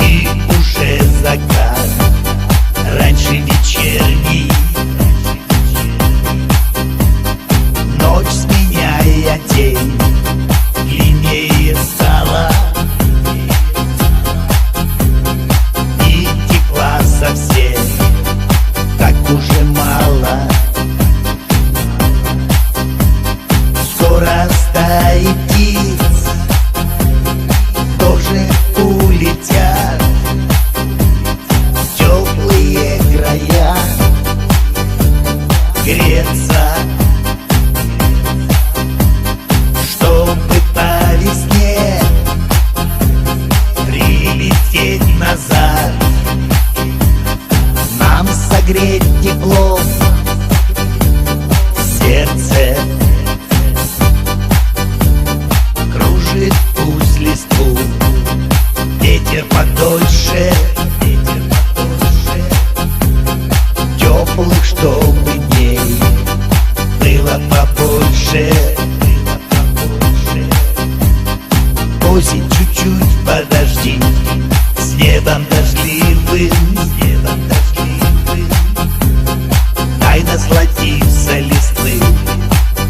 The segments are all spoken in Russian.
И уже закат, раньше вечерний, ночь сменяя день, длиннее стала, и тепла совсем так уже мало. Скоро стаи птиц тоже улетят в теплые края греться, чтобы по весне прилететь назад, нам согреть теплом сердце. Кружит пусть листву ветер подольше, теплых, чтобы дней было побольше. Осень чуть-чуть подожди, с небом дождливым, дай насладиться листвы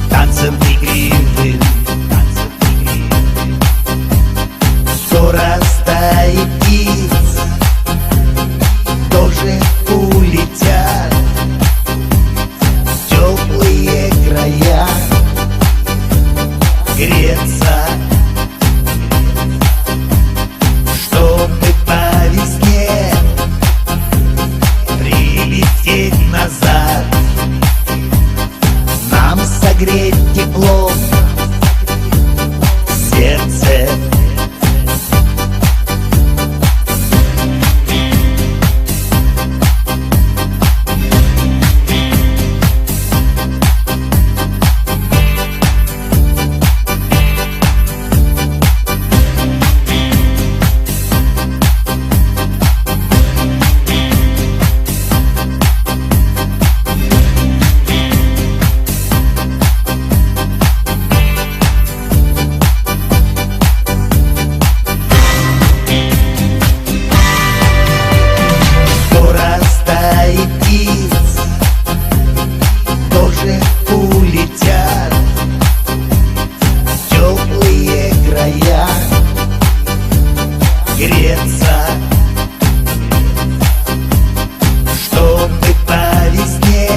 танцем игривым. Скоро стаи птиц тоже улетят в теплые края греться, чтобы по весне прилететь назад, нам согреть теплом сердце. Тоже улетят в теплые края греться, чтобы по весне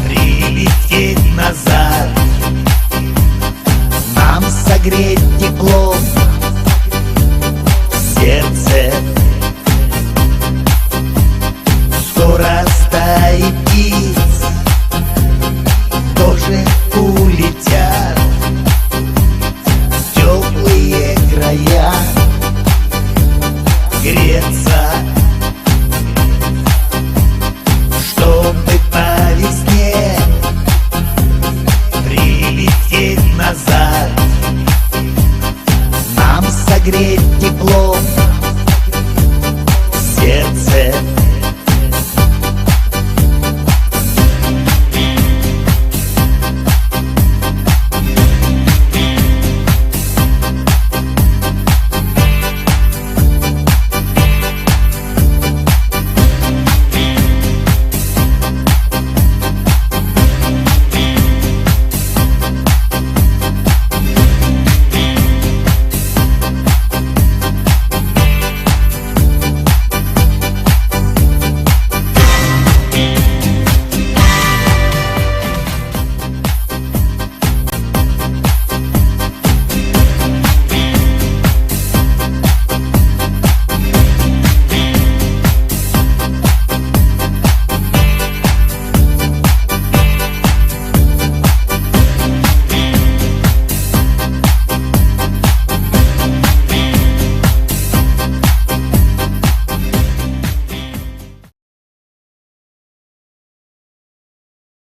прилететь назад, нам согреть теплом сердце. Скоро стаи птиц тоже улетят в теплые края греться, чтобы по весне прилететь назад, нам согреть теплом